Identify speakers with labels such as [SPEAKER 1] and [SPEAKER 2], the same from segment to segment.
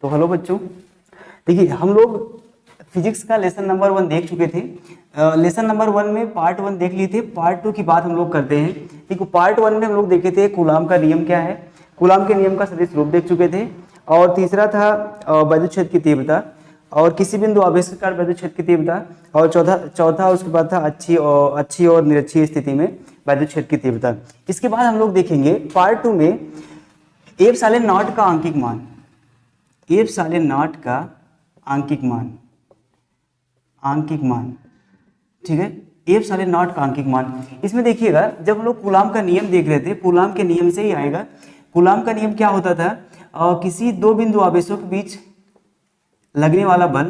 [SPEAKER 1] तो हेलो बच्चों, देखिए हम लोग फिजिक्स का लेसन नंबर 1 देख चुके थे। लेसन नंबर 1 में पार्ट 1 देख लिए थे। पार्ट 2 की बात हम लोग करते हैं। देखो पार्ट 1 में हम लोग देखे थे कूलाम का नियम क्या है, कूलाम के नियम का सदिश रूप देख चुके थे। और तीसरा था वैद्युत क्षेत्र की तीव्रता और किसी बिंदु आवेश के कारण वैद्युत क्षेत्र की तीव्रता। और चौथा उसके बाद था अच्छी और निरक्षीय स्थिति में वैद्युत क्षेत्र की तीव्रता। इसके बाद हम लोग देखेंगे पार्ट 2 में एप्सिलॉन नॉट का आंकिक मान, एप्सिलॉन नॉट का आंकिक मान, ठीक है, एप्सिलॉन नॉट का आंकिक मान। इसमें देखिएगा जब हम लोग कूलाम का नियम देख रहे थे, कूलाम के नियम से ही आएगा। कूलाम का नियम क्या होता था, किसी दो बिंदु आवेशों के बीच लगने वाला बल,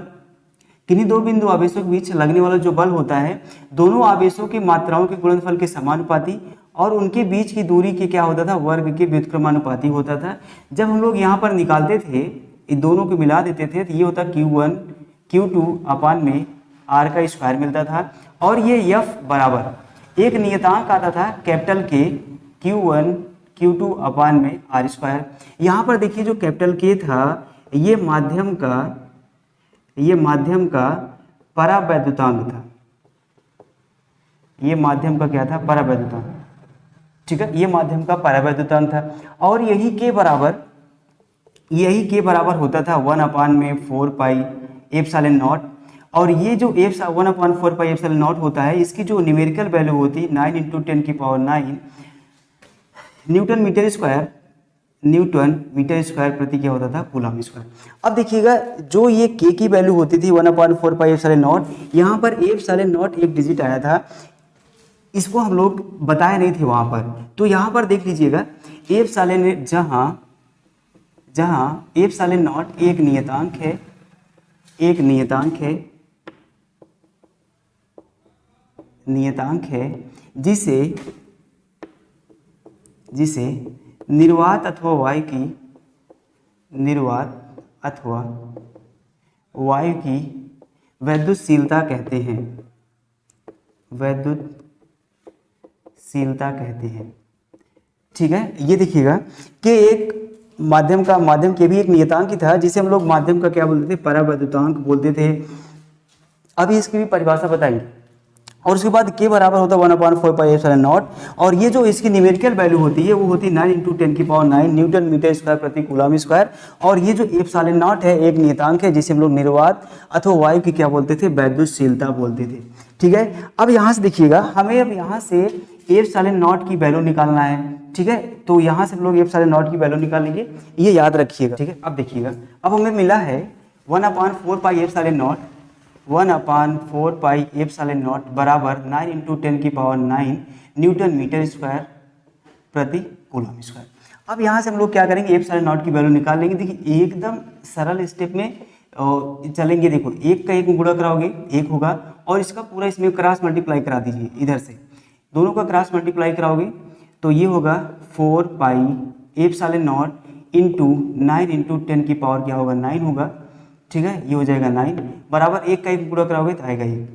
[SPEAKER 1] किन्हीं दो बिंदु आवेशों के बीच लगने वाला जो बल होता है, दोनों आवेशों की मात्राओं के गुणनफल के समानुपाती और उनके बीच की दूरी के क्या होता था, वर्ग के व्युत्क्रमानुपाती होता था। जब हम लोग यहाँ पर निकालते थे, इन दोनों को मिला देते थे, तो ये होता Q1 Q2 अपान में R का स्क्वायर मिलता था। और ये F बराबर एक नियतांक आता था कैपिटल K Q1 Q2 अपान में R स्क्वायर। यहाँ पर देखिए जो कैपिटल K था, ये माध्यम का परावैद्युतांक था। ये माध्यम का क्या था, परावैद्युतांक, ठीक है, ये माध्यम का परावैद्युतांक था। और यही के बराबर होता था 1/4 पाई एप्सिलॉन नॉट। और ये जो 1/4 पाई एप्सिलॉन नॉट होता है, इसकी जो न्यूमेरिकल वैल्यू होती 9 × 10⁹ न्यूटन मीटर स्क्वायर प्रति क्या होता था, कूलाम स्क्वायर। अब देखिएगा जो ये के की वैल्यू होती थी 1/4 पाई एप्सिलॉन नॉट, यहाँ पर एप्सिलॉन नॉट एक डिजिट आया था, इसको हम लोग बताए नहीं थे वहाँ पर। तो यहाँ पर देख लीजिएगा एप्सिलॉन, जहाँ एप्सिलॉन नॉट एक नियतांक है जिसे निर्वात अथवा वायु की वैद्युतशीलता कहते हैं, ठीक है। ये देखिएगा कि एक माध्यम के भी एक नियतांक ही था, जिसे हम लोग माध्यम का क्या बोलते थे, परावैद्युतांक बोलते थे। अभी इसकी भी परिभाषा बताएंगे। और उसके बाद के बराबर होता है 1/4 पाई एप्सिलॉन नॉट। और ये जो इसकी न्यूमेरिकल वैल्यू होती है वो होती है 9 × 10⁹ न्यूटन मीटर स्क्वायर प्रति कूलाम स्क्वायर। और ये जो एप्सिलॉन नॉट है एक नियतांक है जिसे हम लोग निर्वात अथवा वायु की क्या बोलते थे, वैद्युतशीलता बोलते थे, ठीक है। अब यहाँ से देखिएगा, हमें अब यहाँ से एप्सिलॉन नॉट की वैल्यू निकालना है, ठीक है। तो यहाँ से हम लोग एप्सिलॉन नॉट की वैल्यू निकालेंगे, ये याद रखिएगा, ठीक है। अब देखिएगा, अब हमें मिला है 1/4 pi epsilon not, 1/4 pi epsilon not बराबर 9 × 10⁹ न्यूटन मीटर स्क्वायर प्रति कूलाम स्क्वायर। अब यहाँ से हम लोग क्या करेंगे, एप्सिलॉन नॉट की वैल्यू निकाल लेंगे। देखिए एकदम सरल स्टेप में चलेंगे। देखो एक का एक गुणा कराओगे, एक होगा, और इसका पूरा इसमें क्रॉस मल्टीप्लाई करा दीजिए, इधर से दोनों का क्रॉस मल्टीप्लाई कराओगे तो ये होगा 4 पाई एप्सिलॉन नॉट इंटू 9 × 10⁻, क्या होगा, 9 होगा, ठीक है। ये हो जाएगा 9 बराबर एक का एक गुणा कराओगे तो आएगा ये।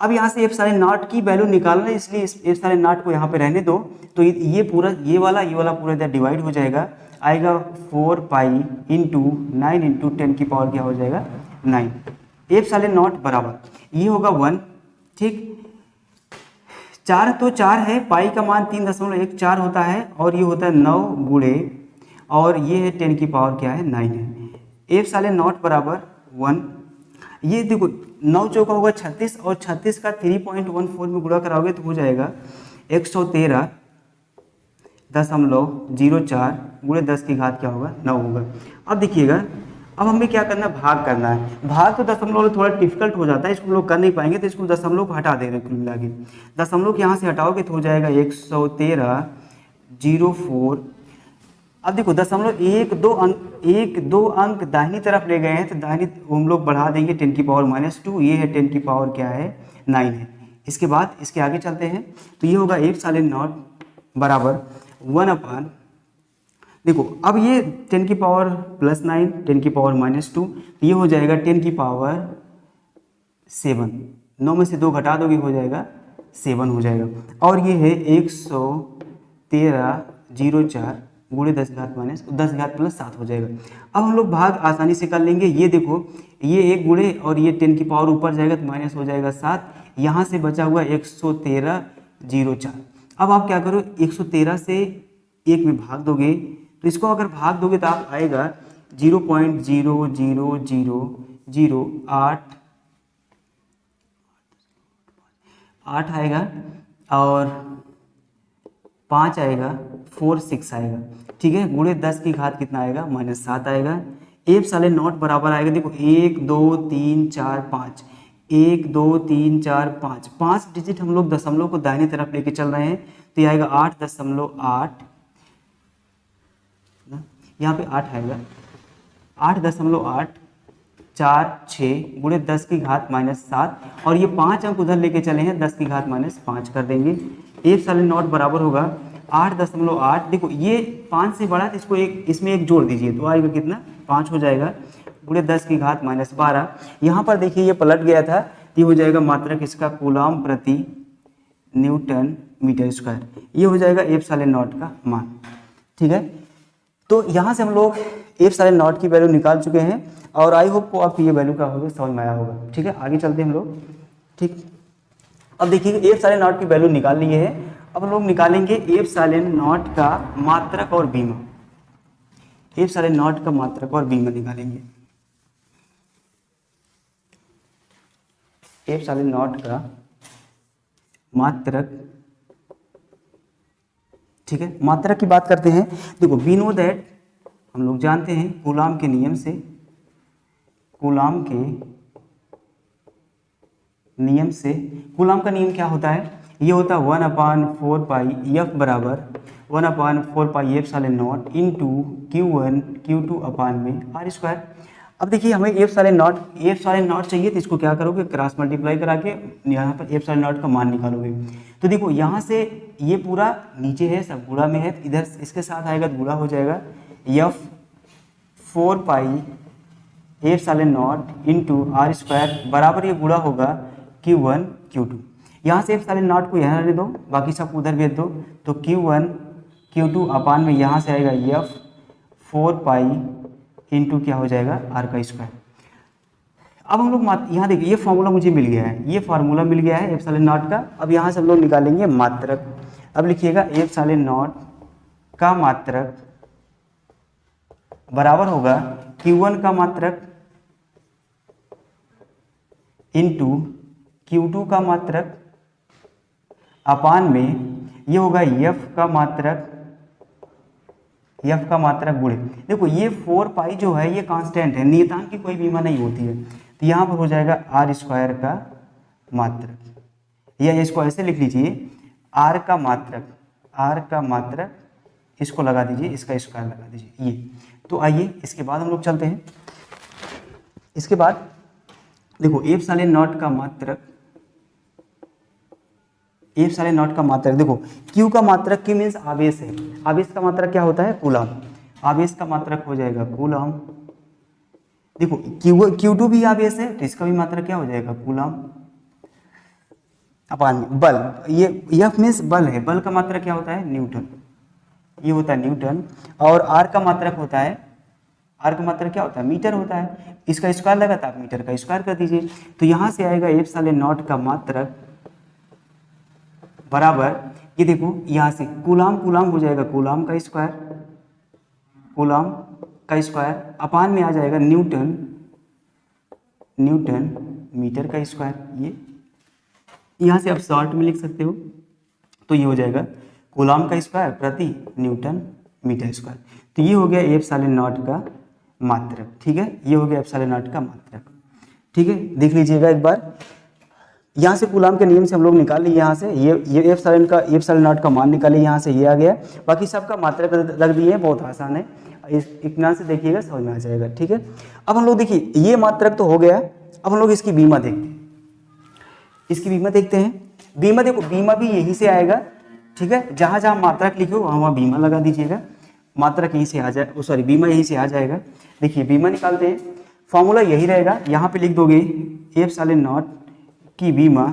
[SPEAKER 1] अब यहाँ से एप्सिलॉन नॉट की वैल्यू निकालना है, इसलिए इस एप्सिलॉन नॉट को यहाँ पे रहने दो। तो ये पूरा ये वाला पूरा इधर डिवाइड हो जाएगा, आएगा 4 पाई इंटू 9 × 10⁻, क्या हो जाएगा, 9। एप्सिलॉन नॉट बराबर ये होगा 1, ठीक। 4 तो 4 है, पाई का मान 3.14 होता है, और ये होता है 9 गुणे, और ये है 10⁻, क्या है, 9 है। एप्सिलॉन नॉट बराबर 1। ये देखो 9 चौका होगा 36, और 36 का 3.14 में गुणा कराओगे तो हो जाएगा 113.04 गुणे 10 की घात क्या होगा, 9 होगा। अब देखिएगा, अब हमें क्या करना है, भाग करना है। भाग तो दशमलव थोड़ा डिफिकल्ट हो जाता है, इसको लोग कर नहीं पाएंगे, तो इसको दशमलव को हटा दे रहे हैं। मिला के दशमलव को यहाँ से हटाओगे तो हो जाएगा 113.04। अब देखो दशमलव एक दो अंक दाहिनी तरफ ले गए हैं, तो दाहिनी हम लोग बढ़ा देंगे 10⁻²। ये है 10⁻, क्या है, 9 है। इसके बाद इसके आगे चलते हैं, तो ये होगा एप्सिलॉन नॉट बराबर 1/, देखो अब ये 10⁻+9 10⁻², ये हो जाएगा 10⁻7। 9 में से 2 घटा दोगे हो जाएगा 7 हो जाएगा। और ये है 113.04 गुणे 10 घात माइनस 10 घात प्लस 7 हो जाएगा। अब हम लोग भाग आसानी से कर लेंगे। ये देखो ये एक गुणे और ये 10 की पावर ऊपर जाएगा तो माइनस हो जाएगा 7, यहाँ से बचा हुआ 113/04। अब आप क्या करो 113 से 1 में भाग दोगे तो इसको अगर भाग दोगे तो आप आएगा 0.00008 आएगा और 5 आएगा 46 आएगा। ठीक है, गुणे 10 की घात कितना आएगा -7 आएगा। एप्सिलॉन बराबर आएगा, देखो 1 2 3 4 5, 1 2 3 4 5, 5 डिजिट हम लोग दशमलव को दाहिनी तरफ लेके चल रहे हैं तो ये आएगा 8.8, यहाँ पे 8 आएगा 8.846 गुणे 10 की घात -7 और ये 5 अंक उधर लेके चले हैं 10 की घात -5 कर देंगे। एप्सिलॉन बराबर होगा 8.8, देखो ये 5 से बड़ा है तो इसको एक इसमें एक जोड़ दीजिए तो आएगा कितना 5 हो जाएगा गुणे 10 की घात -12। यहाँ पर देखिए ये पलट गया था तो ये हो जाएगा मात्रक इसका कूलम प्रति न्यूटन मीटर स्क्वायर, ये हो जाएगा एप्सिलॉन का मान। ठीक है, तो यहाँ से हम लोग एप्सिलॉन की वैल्यू निकाल चुके हैं और आई होप को आपको ये वैल्यू का होगा समझ में आया होगा। ठीक है, आगे चलते हैं हम लोग। ठीक, अब देखिए एप्सिलॉन की वैल्यू निकाल लिए है, अब हम लोग निकालेंगे एप्सिलॉन का मात्रक और बीमा। एप्सिलॉन का मात्रक और बीमा निकालेंगे। एप्सिलॉन का मात्रक, ठीक है, मात्रक की बात करते हैं। देखो वी नो दैट, हम लोग जानते हैं कूलम के नियम से, कूलम के नियम से, कूलम का नियम क्या होता है, ये होता है 1/4 पाई एफ बराबर 1/4 pi epsilon into Q1 Q2 अपान में R स्क्वायर। अब देखिए हमें एप्सिलॉन चाहिए तो इसको क्या करोगे क्रॉस मल्टीप्लाई करा के यहाँ पर एप्सिलॉन का मान निकालोगे। तो देखो यहाँ से ये पूरा नीचे है सब गुणा में है, इधर इसके साथ आएगा तो गुणा हो जाएगा F4 pi epsilon into R square बराबर ये गुणा होगा Q1 Q2। यहाँ से एप्सिलॉन को यहाँ रहने दो, बाकी सब उधर भेज दो तो Q1 Q2 अपान में यहाँ से आएगा F4 पाई इंटू क्या हो जाएगा R का स्क्वायर। अब हम लोग यहाँ देखिए ये फार्मूला मुझे मिल गया है, ये फार्मूला मिल गया है एप्सिलॉन का। अब यहाँ से हम लोग निकालेंगे मात्रक। अब लिखिएगा एप्सिलॉन का मात्रक बराबर होगा Q1 का मात्रक इंटू Q2 का मात्रक अपान में ये होगा F का मात्रक गुणे, देखो ये 4 पाई जो है ये कांस्टेंट है, नियतांक की कोई बीमा नहीं होती है तो यहाँ पर हो जाएगा R स्क्वायर का मात्रक, या इसको ऐसे लिख लीजिए R का मात्रक इसको लगा दीजिए, इसका स्क्वायर लगा दीजिए ये। तो आइए इसके बाद हम लोग चलते हैं। इसके बाद देखो एप्सिलॉन का मात्रक, एप्सिलॉन का मात्रक देखो Q का मात्रक Q मीन्स आवेश है, आवेश का मात्रक क्या होता है कूलम, आवेश का मात्रक हो जाएगा कूलम। देखो Q2 भी आवेश है तो इसका भी मात्रक क्या हो जाएगा कूलम अपान में बल, ये F मीन्स बल है, बल का मात्रक क्या होता है न्यूटन, ये होता है न्यूटन। और R का मात्रक होता है, R का मात्रक क्या होता है मीटर होता है, इसका स्क्वायर लगा था आप मीटर का स्क्वायर कर दीजिए। तो यहाँ से आएगा एप्सिलॉन का मात्रक बराबर, ये देखो यहाँ से कूलम हो जाएगा कूलम का स्क्वायर अपान में आ जाएगा न्यूटन मीटर का स्क्वायर। ये यहाँ से आप शॉर्ट में लिख सकते हो तो ये हो जाएगा कूलम का स्क्वायर प्रति न्यूटन मीटर स्क्वायर। तो ये हो गया एप्सिलॉन का मात्रक। ठीक है, ये हो गया एप्सिलॉन का मात्रक। ठीक है, देख लीजिएगा एक बार, यहाँ से कूलम के नियम से हम लोग निकाल लिए, यहाँ से ये एप्सिलॉन का मान निकाले, यहाँ से ये आ गया, बाकी सबका मात्रक रख दिए, बहुत आसान है, इस इत्मीनान से देखिएगा समझ में आ जाएगा। ठीक है, अब हम लोग देखिए ये मात्रक तो हो गया, अब हम लोग इसकी बीमा देखते हैं, इसकी बीमा देखते हैं। बीमा देखो बीमा भी यहीं से आएगा। ठीक है, जहाँ जहाँ मात्रक लिखे हो वहाँ वहाँ बीमा लगा दीजिएगा, मात्रक यहीं से आ जाए, सॉरी बीमा यहीं से आ जाएगा। देखिए बीमा निकालते हैं, फॉर्मूला यही रहेगा, यहाँ पे लिख दोगे एप्सिलॉन की बीमा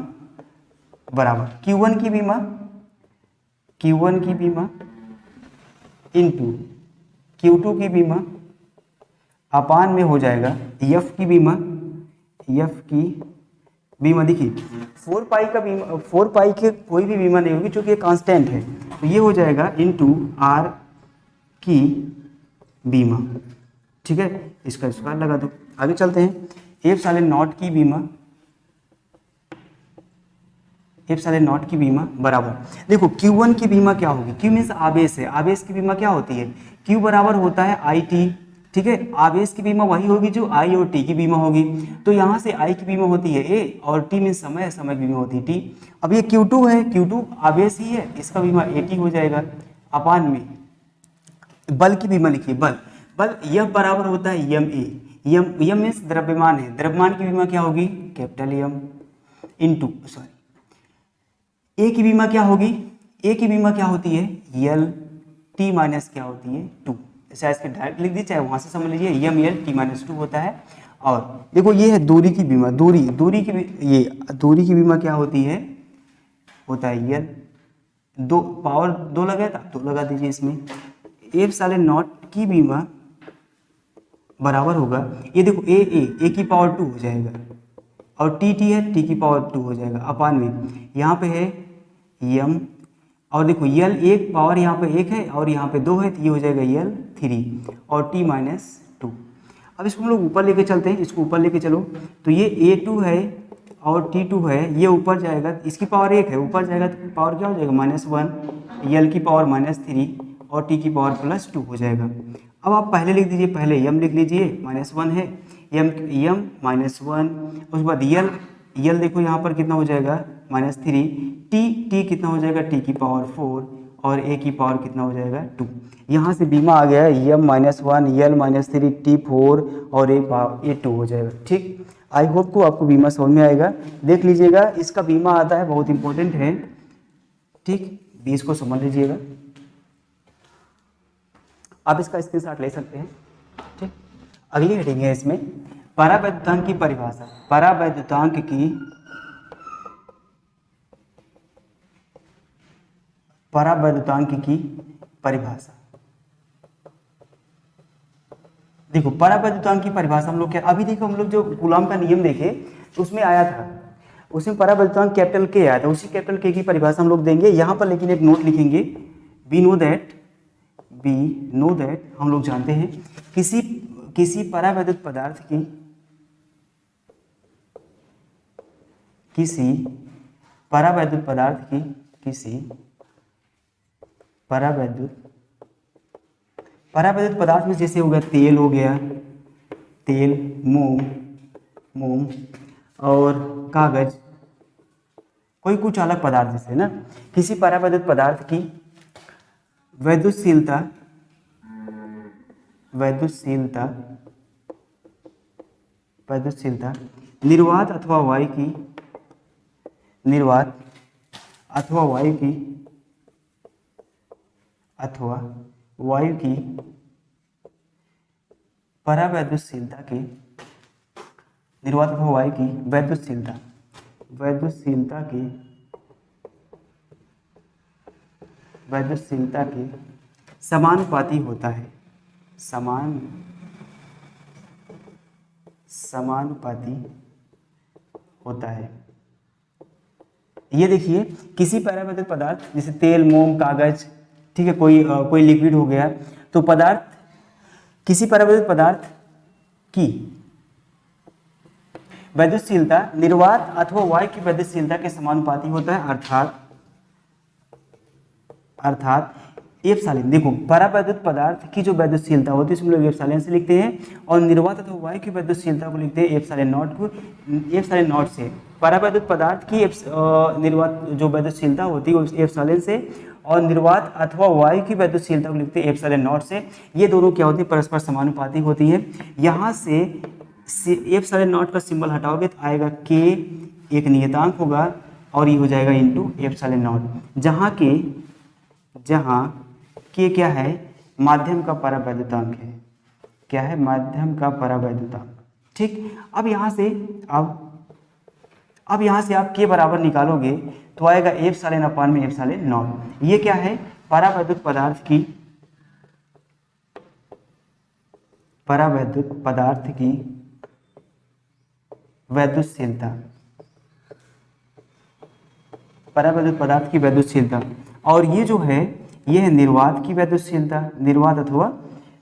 [SPEAKER 1] बराबर Q1 की बीमा इंटू Q2 की बीमा अपान में हो जाएगा F की बीमा, F की बीमा देखिए 4 पाई का बीमा, 4 पाई के कोई भी बीमा नहीं होगी क्योंकि ये कांस्टेंट है, तो ये हो जाएगा इंटू R की बीमा। ठीक है, इसका स्क्वायर लगा दो। आगे चलते हैं, एप्सिलॉन नॉट की बीमा, एप्सिलॉन नॉट की बीमा बराबर, देखो Q1 की बीमा क्या होगी, Q मीन्स आवेश है, आवेश की बीमा क्या होती है, Q बराबर होता है IT। ठीक है, आवेश की बीमा वही होगी जो I और T की बीमा होगी, तो यहाँ से I की बीमा होती है A और T मीन्स समय, समय की बीमा होती है T। अब ये Q2 है, Q2 आवेश ही है, इसका बीमा AT हो जाएगा अपान में बल की बीमा लिखिए, बल, बल यह बराबर होता है MA, यम मीन्स द्रव्यमान है, द्रव्यमान की बीमा क्या होगी कैपिटल M इंटू ए की बीमा क्या होगी, ए की बीमा क्या होती है L, T माइनस क्या होती है 2, ऐसा इसके डायरेक्ट लिख दीजिए, चाहे वहां से समझ लीजिए, यम L T माइनस 2 होता है। और देखो ये है दूरी की बीमा, दूरी की बीमा क्या होती है, होता है L, दो पावर 2 लगाया था 2 लगा दीजिए इसमें, एप्सिलॉन नॉट की बीमा बराबर होगा, ये देखो ए की पावर 2 हो जाएगा और टी है, टी की पावर 2 हो जाएगा अपान में, यहाँ पे है यम, और देखो यल एक पावर यहाँ पे 1 है और यहाँ पे 2 है, तो ये हो जाएगा यल 3 और टी माइनस 2। अब इसको हम लोग ऊपर लेके चलते हैं, इसको ऊपर लेके चलो, तो ये A2 है और T2 है, ये ऊपर जाएगा, इसकी पावर 1 है, ऊपर जाएगा तो पावर क्या हो जाएगा -1, यल की पावर -3 और टी की पावर +2 हो जाएगा। अब आप पहले लिख दीजिए, पहले यम लिख लीजिए, -1 है, यम -1, उसके बाद यल देखो यहाँ पर कितना हो जाएगा -3, टी कितना हो जाएगा टी की पावर 4 और ए की पावर कितना हो जाएगा 2। यहाँ से बीमा आ गया है यम -1, यल -3, टी 4 और ए 2 हो जाएगा। ठीक, आई होप को आपको बीमा समझ में आएगा, देख लीजिएगा, इसका बीमा आता है, बहुत इंपॉर्टेंट है। ठीक, 20 को समझ लीजिएगा, आप इसका स्क्रीनशॉट ले सकते हैं। ठीक, अगली हेडिंग है इसमें परावैद्युतांक की परिभाषा, परावैद्युतांक की परिभाषा। देखो परावैद्युतांक की परिभाषा हम लोग क्या, अभी देखो हम लोग जो कूलॉम का नियम देखे तो उसमें आया था, उसमें परावैद्युतांक कैपिटल के आया था, उसी कैपिटल के की परिभाषा हम लोग देंगे यहाँ पर, लेकिन एक नोट लिखेंगे, वी नो दैट हम लोग जानते हैं किसी परावैद्युत पदार्थ की, किसी परावैद्युत पदार्थ में जैसे हो गया तेल, हो गया तेल, मोम और कागज, कोई कुछ अलग पदार्थ जैसे ना, किसी परावैद्युत पदार्थ की वैद्युतशीलता निर्वात अथवा वायु की परावैद्युतशीलता के, निर्वात अथवा वायु की वैद्युतशीलता के समानुपाती होता है, समानुपाती होता है। ये देखिए किसी परावैद्युत पदार्थ जैसे तेल, मोम, कागज, ठीक है, कोई लिक्विड हो गया, तो किसी परावैद्युत पदार्थ की वैद्युतशीलता निर्वात अथवा वायु की वैद्युतशीलता के समानुपाती होता है, अर्थात एप्सिलॉन, देखो परावैद्युत पदार्थ की जो वैद्युतशीलता होती है उसमें लोग एप्सिलॉन से लिखते हैं, और निर्वात अथवा वायु की वैद्युतशीलता को लिखते हैं एप्सिलॉन नॉट से। परावैद्युत पदार्थ की निर्वात जो वैद्युतशीलता होती है एप्सिलॉन से, और निर्वात अथवा वायु की वैद्युतशीलता को लिखते हैं एप्सिलॉन नॉट से। ये दोनों क्या होती है, परस्पर समानुपाती होती है। यहाँ से एप्सिलॉन नॉट का सिंबल हटाओगे तो आएगा के, एक नियतांक होगा, और ये हो जाएगा इंटू एप्सिलॉन नॉट, जहाँ के क्या है, माध्यम का परावैद्युतांक है, क्या है, माध्यम का परावैद्युतांक। ठीक, अब यहाँ से आप के बराबर निकालोगे तो आएगा एप्सिलॉन अपान में एप्सिलॉन नॉट। ये क्या है, परावैद्युत पदार्थ की परावैद्युत पदार्थ की वैद्युतशीलता, परावैद्युत पदार्थ की वैद्युतशीलता। और ये जो है ये है निर्वात की वैद्युतशीलता, निर्वात अथवा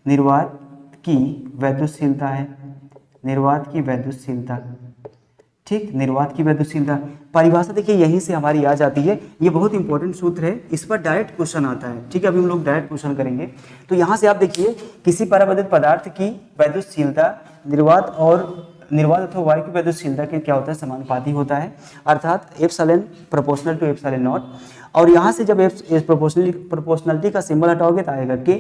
[SPEAKER 1] निर्वात की वैद्युतशीलता है, निर्वात की वैद्युतशीलता। ठीक, निर्वात की वैद्युतशीलता। परिभाषा देखिए यहीं से हमारी आ जाती है, ये बहुत इंपॉर्टेंट सूत्र है, इस पर डायरेक्ट क्वेश्चन आता है। ठीक है, अभी हम लोग डायरेक्ट क्वेश्चन करेंगे। तो यहाँ से आप देखिए किसी परावैद्युत पदार्थ की वैद्युतशीलता निर्वात और निर्वात अथवा वायु की वैद्युतशीलता के क्या होता है, समानुपाती होता है, अर्थात epsilon proportional to epsilon naught. और यहाँ से जब प्रोपोर्शनलिटी का सिंबल हटाओगे तो आएगा के।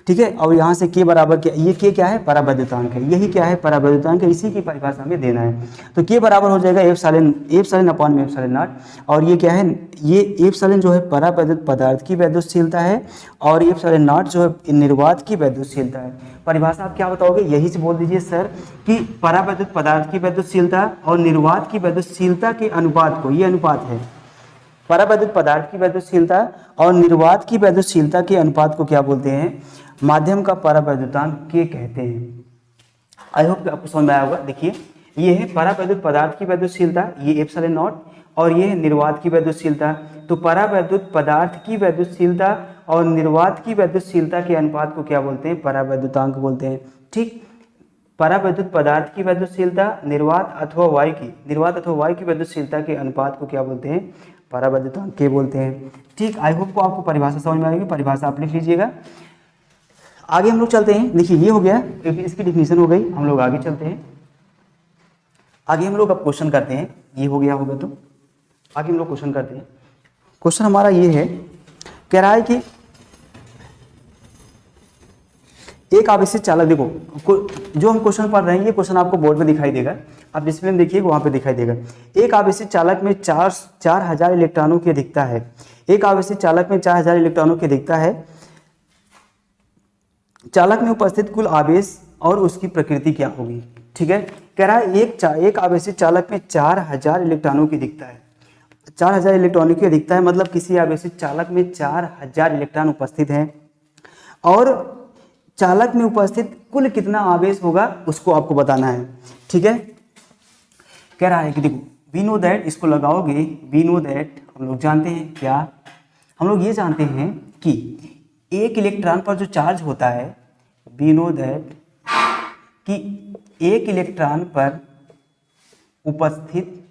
[SPEAKER 1] ठीक है, और यहाँ से के बराबर क्या, ये के क्या है, परावैद्युतांक है, यही क्या है, परावैद्युतांक है, इसी की परिभाषा में देना है। तो के बराबर हो जाएगा एप्सिलॉन अपॉन में एप्सिलॉन नॉट। और ये क्या है, ये एप्सिलॉन जो है परावैद्युत पदार्थ की वैद्युतशीलता है और एप्सिलॉन नॉट जो है निर्वात की वैद्युतशीलता है। परिभाषा आप क्या बताओगे, यही से बोल दीजिए सर कि परावैद्युत पदार्थ की वैद्युतशीलता और निर्वात की वैद्युतशीलता के अनुपात को, ये अनुपात है, परावैद्युत पदार्थ की वैद्युतशीलता और निर्वात की वैद्युतशीलता के अनुपात को क्या बोलते हैं, माध्यम का परावैद्युतांक के कहते हैं। आई होप आपको समझ में आया होगा। देखिए ये है परावैद्युत पदार्थ की वैद्युतशीलता, ये एप्सिलॉन नॉट, और ये है निर्वात की वैद्युतशीलता। तो परावैद्युत पदार्थ की वैद्युतशीलता और निर्वात की वैद्युतशीलता के अनुपात को क्या बोलते हैं, परावैद्युतांक बोलते हैं। ठीक, परावैद्युत पदार्थ की वैद्युतशीलता निर्वात अथवा वायु की वैद्युतशीलता के अनुपात को क्या बोलते हैं, परावैद्युतांक के बोलते हैं। ठीक, आई होप को आपको परिभाषा समझ में आएगी, परिभाषा आप लिख लीजिएगा। आगे हम लोग चलते हैं। देखिए ये हो गया, इसकी डिफिनीशन हो गई, हम लोग आगे चलते हैं। आगे हम लोग अब क्वेश्चन करते हैं, ये हो गया होगा तो आगे हम लोग क्वेश्चन करते हैं। क्वेश्चन हमारा ये है, कह रहा है कि एक आवेशित चालक, देखो जो हम क्वेश्चन पढ़ रहे हैं ये क्वेश्चन आपको बोर्ड में दिखाई देगा, आप डिस्प्ले में देखिए वहां पे दिखाई देगा। एक आवेशित चालक में 4000 इलेक्ट्रॉनों की अधिकता है, एक आवेशित चालक में 4000 इलेक्ट्रॉनों की अधिकता है। चालक में उपस्थित कुल आवेश और उसकी प्रकृति क्या होगी। ठीक है, कह रहा है एक आवेशित चालक में 4000 इलेक्ट्रॉनों की अधिकता है, 4000 इलेक्ट्रॉनों की अधिकता है, मतलब किसी आवेशित चालक में 4000 इलेक्ट्रॉन उपस्थित हैं और चालक में उपस्थित कुल कितना आवेश होगा उसको आपको बताना है। ठीक है, कह रहा है कि देखो वी नो दैट, इसको लगाओगे, वी नो दैट हम लोग जानते हैं क्या, हम लोग ये जानते हैं कि एक इलेक्ट्रॉन पर जो चार्ज होता है, वी नो दैट कि एक इलेक्ट्रॉन पर उपस्थित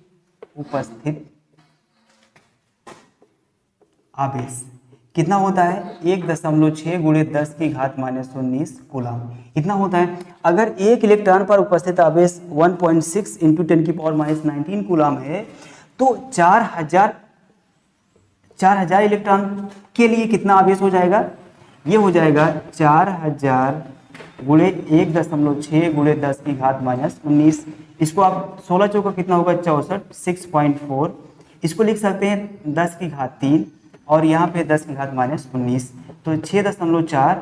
[SPEAKER 1] आवेश कितना होता है, 1.6 × 10⁻⁻19 कूलम, इतना होता है। अगर एक इलेक्ट्रॉन पर उपस्थित आवेश 1.6 × 10⁻19 कूलम है तो 4000 इलेक्ट्रॉन के लिए कितना आवेश हो जाएगा, ये हो जाएगा 4000 × 1.6 × 10⁻⁻19। इसको आप 16 चौका कितना होगा, 64, 6.4, इसको लिख सकते हैं 10⁻³ और यहाँ पे 10⁻⁻19, तो 6.4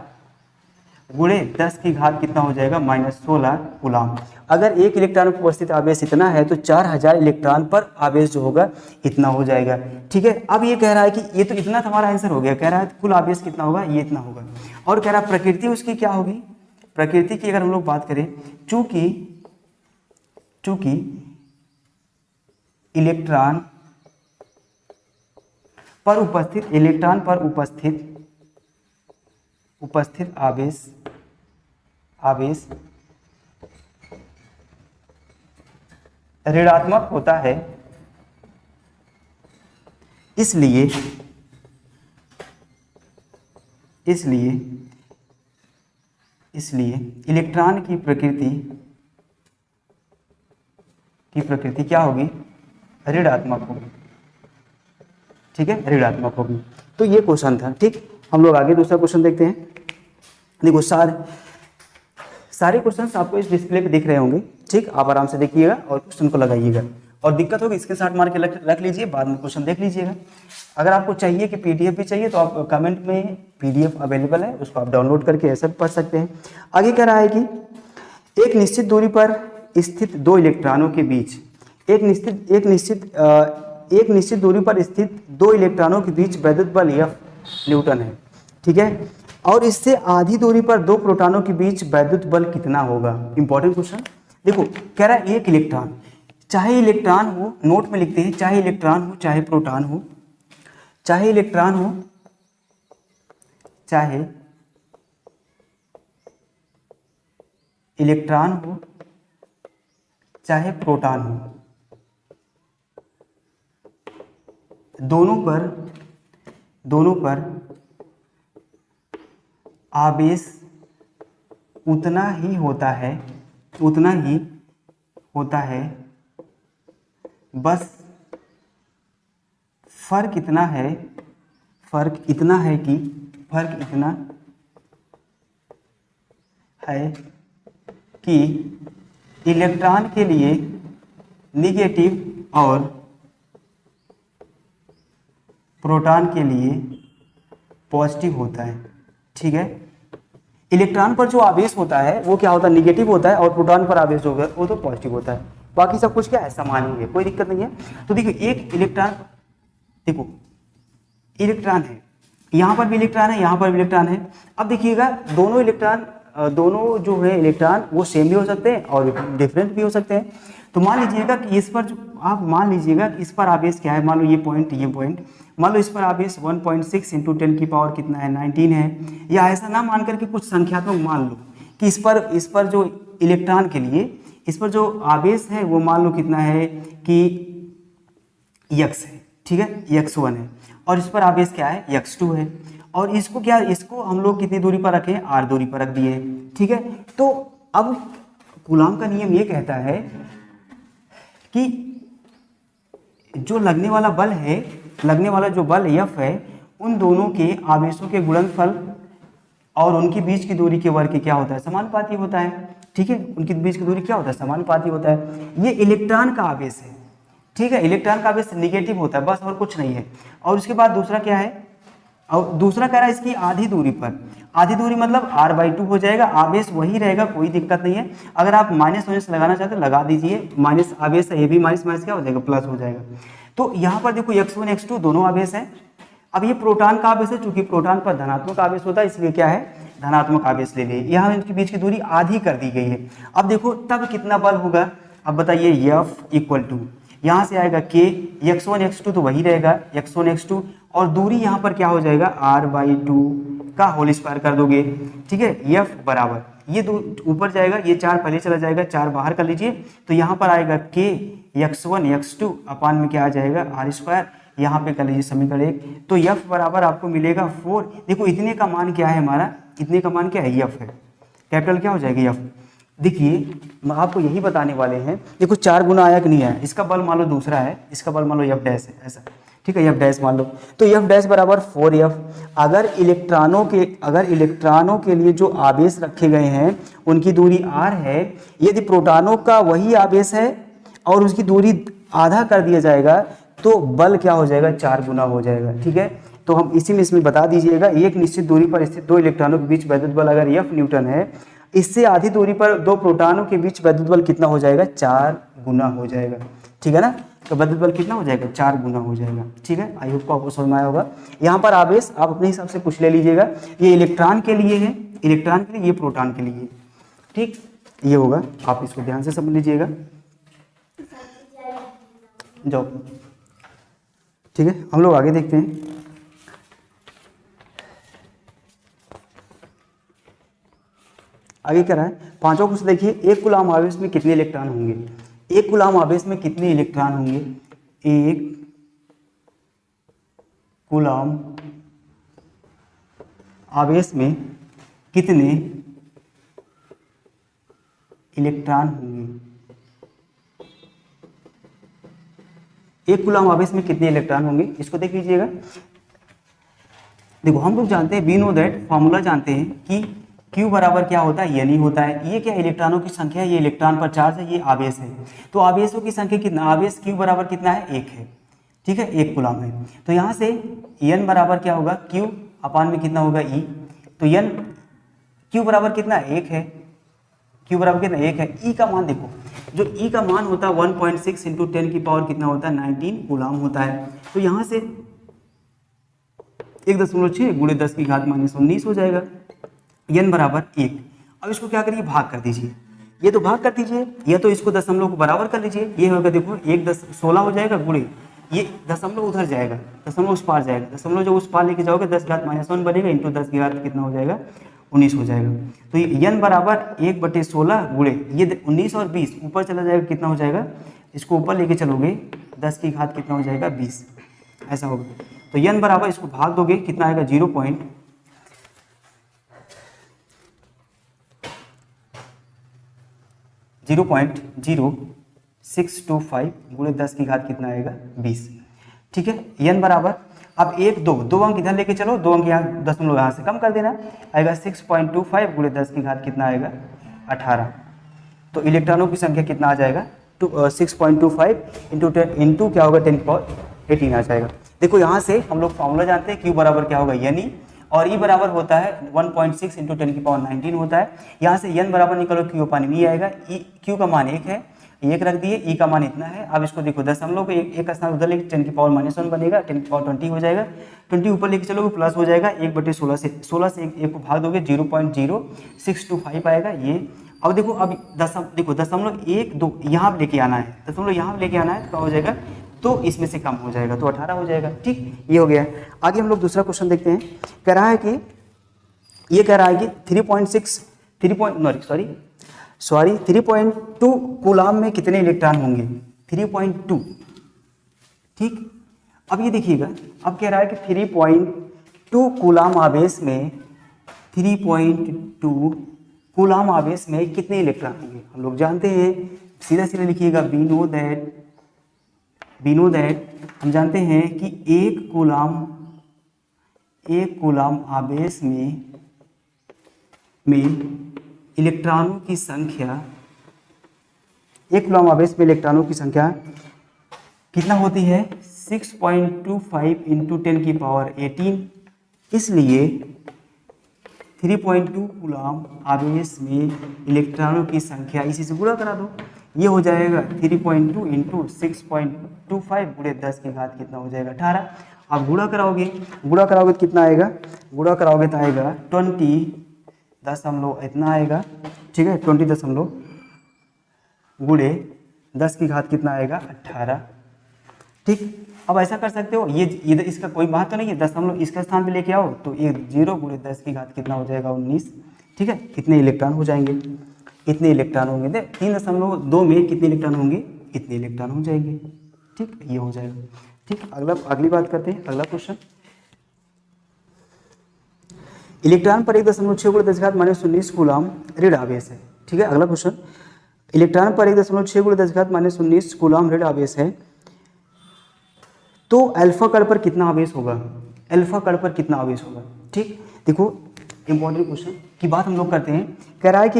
[SPEAKER 1] × 10⁻³ कितना हो जाएगा, -16 कूलम। अगर एक इलेक्ट्रॉन पर उपस्थित आवेश इतना है तो 4000 इलेक्ट्रॉन पर आवेश जो होगा इतना हो जाएगा। ठीक है, अब ये कह रहा है कि ये तो इतना हमारा आंसर हो गया, कह रहा है कुल आवेश कितना होगा, ये इतना होगा। और कह रहा है प्रकृति उसकी क्या होगी, प्रकृति की अगर हम लोग बात करें, चूंकि इलेक्ट्रॉन पर उपस्थित आवेश ऋणात्मक होता है, इसलिए इलेक्ट्रॉन की प्रकृति क्या होगी, ऋणात्मक होगी। ठीक है, ऋणात्मक होगी। तो ये क्वेश्चन था। ठीक, हम लोग आगे दूसरा क्वेश्चन देखते हैं। देखो सारे क्वेश्चंस आपको इस डिस्प्ले पे दिख रहे होंगे। ठीक, आप आराम से देखिएगा और क्वेश्चन को लगाइएगा, और दिक्कत होगी इसके साथ मार के रख लीजिए, बाद में क्वेश्चन देख लीजिएगा। अगर आपको चाहिए कि पीडीएफ भी चाहिए तो आप कमेंट में पीडीएफ अवेलेबल है, उसको आप डाउनलोड करके ऐसा भी पढ़ सकते हैं। आगे कह रहा है कि एक निश्चित दूरी पर स्थित दो इलेक्ट्रॉनों के बीच एक निश्चित दूरी पर स्थित दो इलेक्ट्रॉनों के बीच वैद्युत बल F न्यूटन है। ठीक है, और इससे आधी दूरी पर दो प्रोटॉनों के बीच वैद्युत बल कितना होगा। Important question. देखो कह रहा है एक इलेक्ट्रॉन, चाहे इलेक्ट्रॉन हो, नोट में लिखते हैं, चाहे इलेक्ट्रॉन हो चाहे प्रोटॉन हो, चाहे इलेक्ट्रॉन हो चाहे इलेक्ट्रॉन हो चाहे प्रोटॉन हो, दोनों पर आवेश उतना ही होता है, बस फर्क इतना है कि इलेक्ट्रॉन के लिए निगेटिव और प्रोटॉन के लिए पॉजिटिव होता है। ठीक है, इलेक्ट्रॉन पर जो आवेश होता है वो क्या होता है, निगेटिव होता है, और प्रोटॉन पर आवेश होगा वो तो पॉजिटिव होता है। बाकी सब कुछ क्या है, समान ही है, कोई दिक्कत नहीं है। तो देखिए एक इलेक्ट्रॉन, देखो इलेक्ट्रॉन है, यहाँ पर भी इलेक्ट्रॉन है, यहाँ पर भी इलेक्ट्रॉन है। अब देखिएगा दोनों इलेक्ट्रॉन, दोनों जो है इलेक्ट्रॉन वो सेम भी हो सकते हैं और डिफरेंट भी हो सकते हैं। तो मान लीजिएगा कि इस पर जो आप मान लीजिएगा कि इस पर आवेश क्या है, मान लो ये पॉइंट मान लो इस पर आवेश 1.6 × 10 की पावर कितना है, 19 है। या ऐसा ना मान करके कुछ संख्यात्मक मान लो कि इस पर जो इलेक्ट्रॉन के लिए इस पर जो आवेश है वो मान लो कितना है कि x है। ठीक है, x1 है, और इस पर आवेश क्या है, x2 है। और इसको हम लोग कितनी दूरी पर रखें, r दूरी पर रख दिए। ठीक है, तो अब कूलाम का नियम ये कहता है कि जो लगने वाला जो बल F है, उन दोनों के आवेशों के गुणनफल और उनके बीच की दूरी के वर्ग क्या होता है, समानुपाती होता है। ठीक है, उनके बीच की दूरी क्या होता है, समानुपाती होता है। ये इलेक्ट्रॉन का आवेश है। ठीक है, इलेक्ट्रॉन का आवेश निगेटिव होता है, बस और कुछ नहीं है। और उसके बाद दूसरा क्या है, और दूसरा कह रहा है इसकी आधी दूरी पर, आधी दूरी मतलब r/2 हो जाएगा, आवेश वही रहेगा, कोई दिक्कत नहीं है। अगर आप माइनस लगाना चाहते हो लगा दीजिए, माइनस आवेश है, ये भी माइनस क्या हो जाएगा, प्लस हो जाएगा। तो यहाँ पर देखो x1 x2 दोनों आवेश हैं। अब ये प्रोटॉन का आवेश है, चूंकि प्रोटॉन पर धनात्मक आवेश होता है इसलिए क्या है, धनात्मक आवेश ले लिए। यहाँ इनके बीच की दूरी आधी कर दी गई है। अब देखो तब कितना बल होगा, अब बताइए F = यहाँ से आएगा K, x1 x2 तो वही रहेगा x1 x2, और दूरी यहाँ पर क्या हो जाएगा, r/2 का होल स्क्वायर कर दोगे। ठीक है, F बराबर ये दो ऊपर जाएगा, ये 4 पहले चला जाएगा, 4 बाहर कर लीजिए, तो यहाँ पर आएगा K x1 x2 अपान में क्या आ जाएगा, r²। यहाँ पे कर लीजिए समीकरण 1, तो F बराबर आपको मिलेगा 4। देखो इतने का मान क्या है हमारा, इतने का मान क्या है, F है, कैपिटल क्या हो जाएगी F। देखिए आपको यही बताने वाले हैं, देखो 4 गुना आया कि नहीं आया, इसका बल मान लो दूसरा है, इसका बल मान लो F' है, ऐसा। ठीक है, F' मान लो, तो F' बराबर 4F। अगर इलेक्ट्रॉनों के लिए जो आवेश रखे गए हैं उनकी दूरी r है, यदि प्रोटॉनों का वही आवेश है और उसकी दूरी आधा कर दिया जाएगा तो बल क्या हो जाएगा, 4 गुना हो जाएगा। ठीक है, तो हम इसमें बता दीजिएगा, एक निश्चित दूरी पर स्थित दो इलेक्ट्रॉनों के बीच वैद्युत बल अगर F न्यूटन है, इससे आधी दूरी पर दो प्रोटॉनों के बीच वैद्युत बल कितना हो जाएगा, 4 गुना हो जाएगा। ठीक है ना, तो वैद्युत बल कितना हो जाएगा, 4 गुना हो जाएगा। ठीक है, आई होप को आपको समझ में आया होगा। यहाँ पर आवेश आप अपने हिसाब से कुछ ले लीजिएगा, ये इलेक्ट्रॉन के लिए है, इलेक्ट्रॉन के लिए, ये प्रोटॉन के लिए। ठीक, ये होगा, आप इसको ध्यान से समझ लीजिएगा। जाओ, ठीक है, हम लोग आगे देखते हैं। आगे क्या रहा है, पांचों कुछ देखिए, एक कूलाम आवेश में कितने इलेक्ट्रॉन होंगे, एक कूलाम आवेश में कितने इलेक्ट्रॉन होंगे, एक कूलाम आवेश में कितने इलेक्ट्रॉन होंगे, एक कूलाम आवेश में कितने इलेक्ट्रॉन होंगे, इसको देख लीजिएगा। देखो हम लोग जानते हैं, वी नो दैट, फॉर्मूला जानते हैं कि Q बराबर क्या होता है, N होता है। ये क्या इलेक्ट्रॉनों की संख्या है, ये इलेक्ट्रॉन पर चार्ज है, ये आवेश है। तो आवेशों की संख्या कितना, आवेश Q बराबर कितना है, 1 है। ठीक है, 1 कूलाम है। तो यहाँ से N बराबर क्या होगा, Q अपान में कितना होगा, E। तो Q बराबर कितना, 1 है। Q बराबर कितना, 1 है। E का मान देखो, जो E का मान होता है 1.6 × 10 की पावर कितना होता है, 19 कूलाम होता है। तो यहाँ से 1.6 गुणे 10 की घात -19 हो जाएगा, n बराबर 1। अब इसको क्या करिए, भाग कर दीजिए, ये तो भाग कर दीजिए, या तो इसको दशमलव को बराबर कर लीजिए, ये होगा देखो 16 हो जाएगा गुणे ये दशमलव उधर जाएगा, दशमलव उस पार जाएगा, दशमलव जब उस पार लेके जाओगे 10 घात -1 बनेगा, इंटू 10 की घात कितना हो जाएगा 19 हो जाएगा। तो ये n बराबर 1/16 गुणे ये 19 और 20 ऊपर चला जाएगा, कितना हो जाएगा, इसको ऊपर लेके चलोगे 10 की घात कितना हो जाएगा 20, ऐसा होगा। तो n बराबर इसको भाग दोगे कितना आएगा 0.0625 गुणे 10 की घात कितना आएगा 20। ठीक है, n बराबर अब 2 अंक इधर लेके चलो, 2 अंक यहाँ दशमलव यहाँ से कम कर देना, आएगा 6.25 गुणे 10 की घात कितना आएगा 18। तो इलेक्ट्रॉनों की संख्या कितना आ जाएगा 6.25 इंटू क्या होगा 10⁻18 आ जाएगा। देखो यहाँ से हम लोग फॉर्मूला जानते हैं, Q बराबर क्या होगा n, और E बराबर होता है 1.6 इंटू 10⁻19 होता है। यहाँ से n बराबर निकलो Q पानी में आएगा, Q का मान 1 है, 1 रख दिए, E का मान इतना है। अब इसको देखो दशमलव को एक स्थान उधर लेके 10⁻1 बनेगा, 10⁻20 हो जाएगा, 20 ऊपर लेके चलोगे प्लस हो जाएगा 1/16 से 16 से 1 को भाग दोगे 0.0625 आएगा ये। अब देखो अब दशमलव 1 2 यहाँ लेके आना है, दशमलव यहाँ लेके आना है तो क्या हो जाएगा, तो इसमें से कम हो जाएगा तो 18 हो जाएगा। ठीक, ये हो गया। आगे हम लोग दूसरा क्वेश्चन देखते हैं। कह रहा है कि 3.2 कूलाम में कितने इलेक्ट्रॉन होंगे, 3.2। ठीक, अब ये देखिएगा, अब कह रहा है कि 3.2 कूलाम आवेश में 3.2 कूलाम आवेश में कितने इलेक्ट्रॉन होंगे। हम लोग जानते हैं, सीधा सीधा लिखिएगा, वी नो दैट हम जानते हैं कि एक कूलाम आवेश में इलेक्ट्रॉनों की संख्या, एक कूलाम आवेश में इलेक्ट्रॉनों की संख्या कितना होती है 6.25 इंटू 10⁻18। इसलिए 3.2 कूलाम आवेश में इलेक्ट्रॉनों की संख्या, इसी से गुणा करा दो, ये हो जाएगा 3.2 इंटू 6.25 गुणे 10 की घात कितना हो जाएगा 18। आप गुणा कराओगे तो कितना आएगा, गुणा कराओगे तो आएगा 20 दशमलव इतना आएगा। ठीक है, 20 दशमलव गुणे 10 की घात कितना आएगा 18। ठीक, अब ऐसा कर सकते हो, ये इसका कोई महत्व तो नहीं है, दशमलव इसका स्थान पे लेके आओ तो 0 गुणे 10 की घात कितना हो जाएगा 19। ठीक है, कितने इलेक्ट्रॉन हो जाएंगे, इतने इलेक्ट्रॉन होंगे, 3.2 में कितने इलेक्ट्रॉन होंगे, इतने इलेक्ट्रॉन हो जाएंगे। ठीक, ये हो जाएगा। ठीक, अगली बात करते हैं, अगला क्वेश्चन। इलेक्ट्रॉन पर 1.6 गुणे 10 की घात -19 कूलाम ऋण आवेश है। ठीक है, अगला क्वेश्चन, इलेक्ट्रॉन पर 1.6 गुणे 10 की घात -19 कूलाम ऋण आवेश है, तो अल्फा कण पर कितना आवेश होगा, अल्फा कण पर कितना आवेश होगा। ठीक, देखो इंपॉर्टेंट क्वेश्चन की बात हम लोग करते हैं। कह रहा है कि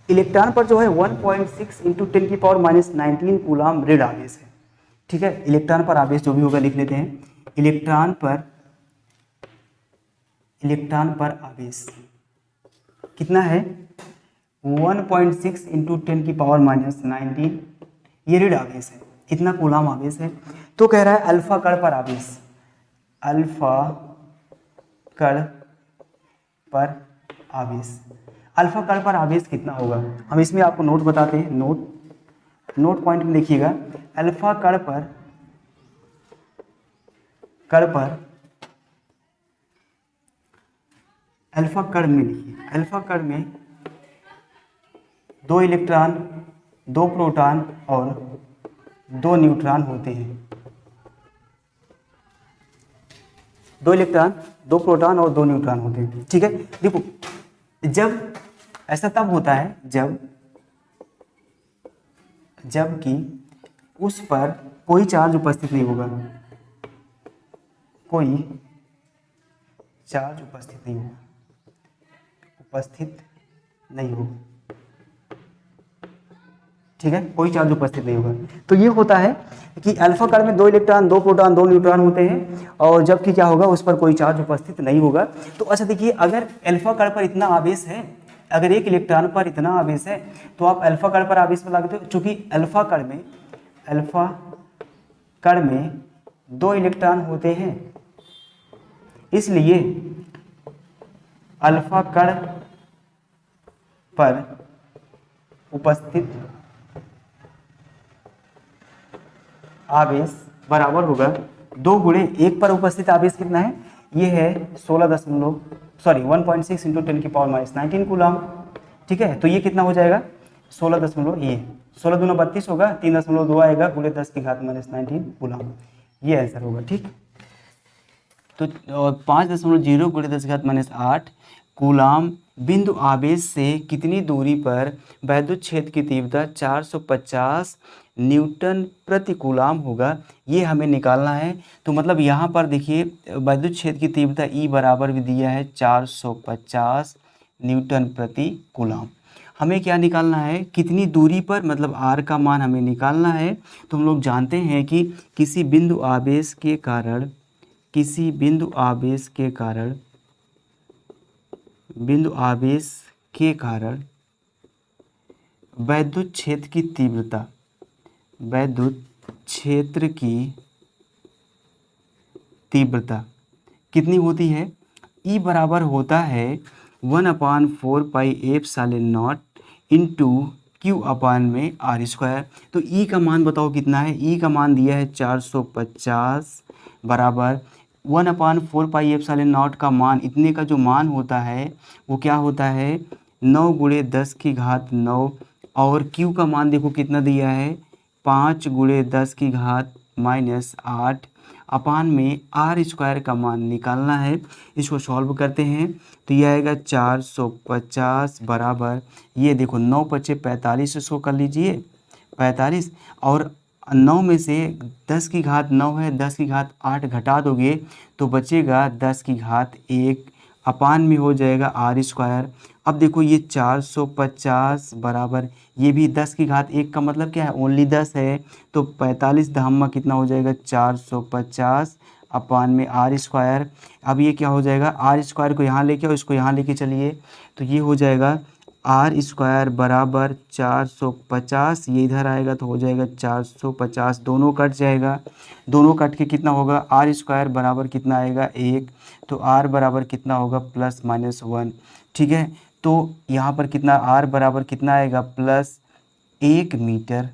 [SPEAKER 1] इलेक्ट्रॉन पर जो है 1.6 इंटू 10⁻19 कूलाम ऋण आवेश है। ठीक है, इलेक्ट्रॉन पर आवेश जो भी होगा लिख लेते हैं, इलेक्ट्रॉन पर आवेश कितना है 1.6 इंटू 10⁻19, ये ऋण आवेश है, इतना कूलाम आवेश है। तो कह रहा है अल्फा कण पर आवेश, अल्फा कण पर आवेश कितना होगा। हम इसमें आपको नोट बताते हैं, नोट पॉइंट में देखिएगा, अल्फा कण में लिखिए, अल्फा कण में 2 इलेक्ट्रॉन 2 प्रोटॉन और 2 न्यूट्रॉन होते हैं। 2 इलेक्ट्रॉन 2 प्रोटॉन और 2 न्यूट्रॉन होते हैं। ठीक है, देखो जब ऐसा तब होता है जबकि उस पर कोई चार्ज उपस्थित नहीं होगा, कोई चार्ज उपस्थित नहीं होगा। ठीक है, कोई चार्ज उपस्थित नहीं होगा। तो ये होता है कि अल्फा कण में 2 इलेक्ट्रॉन 2 प्रोटॉन 2 न्यूट्रॉन होते हैं, और जबकि क्या होगा उस पर कोई चार्ज उपस्थित नहीं होगा। तो अच्छा देखिए, अगर अल्फा कण पर इतना आवेश है, अगर एक इलेक्ट्रॉन पर इतना आवेश है, तो आप अल्फा कण पर आवेश में लागते हो, चूंकि अल्फा कण में 2 इलेक्ट्रॉन होते हैं, इसलिए अल्फा कण पर उपस्थित आवेश बराबर होगा 2 गुणे 1 पर उपस्थित आवेश कितना है, ये है 1.6 इंटू 10⁻⁻19 कूलम। ठीक है, तो ये कितना हो जाएगा 16 दूना 32 होगा, 3.2 आएगा, गुणे 10⁻⁻19 कूलम, ये आंसर होगा। ठीक, तो 5.0 गुणे 10⁻⁸ कूलाम बिंदु आवेश से कितनी दूरी पर वैद्युत क्षेत्र की तीव्रता 450 न्यूटन प्रति कूलाम होगा, ये हमें निकालना है। तो मतलब यहाँ पर देखिए वैद्युत क्षेत्र की तीव्रता E बराबर भी दिया है 450 न्यूटन प्रति कूलाम। हमें क्या निकालना है, कितनी दूरी पर, मतलब R का मान हमें निकालना है। तो हम लोग जानते हैं कि किसी बिंदु आवेश के कारण वैद्युत क्षेत्र की तीव्रता कितनी होती है, E बराबर होता है 1/4πε0 इंटू Q अपान में R²। तो E का मान बताओ कितना है, E का मान दिया है 450 बराबर 1/4πε0 का मान, इतने का जो मान होता है वो क्या होता है 9 गुणे 10⁻9, और Q का मान देखो कितना दिया है 5 गुणे 10⁻⁻8 अपान में R² का मान निकालना है। इसको सॉल्व करते हैं तो ये आएगा 450 बराबर, ये देखो 9 × 45 इसको कर लीजिए 45, और 9 में से 10⁻9 है, 10⁸8 घटा दोगे तो बचेगा 10⁻1 अपान में हो जाएगा R²। अब देखो ये 450 बराबर, ये भी 10⁻1 का मतलब क्या है ओनली 10 है, तो 45 धामा कितना हो जाएगा 450 अपान में R²। अब ये क्या हो जाएगा, R² को यहाँ लेके और इसको यहाँ लेके चलिए, तो ये हो जाएगा R² बराबर 450, ये इधर आएगा तो हो जाएगा 450, दोनों कट जाएगा, दोनों कट के कितना होगा R² बराबर कितना आएगा 1, तो R बराबर कितना होगा +-1। ठीक है, तो यहाँ पर कितना R बराबर कितना आएगा +1 मीटर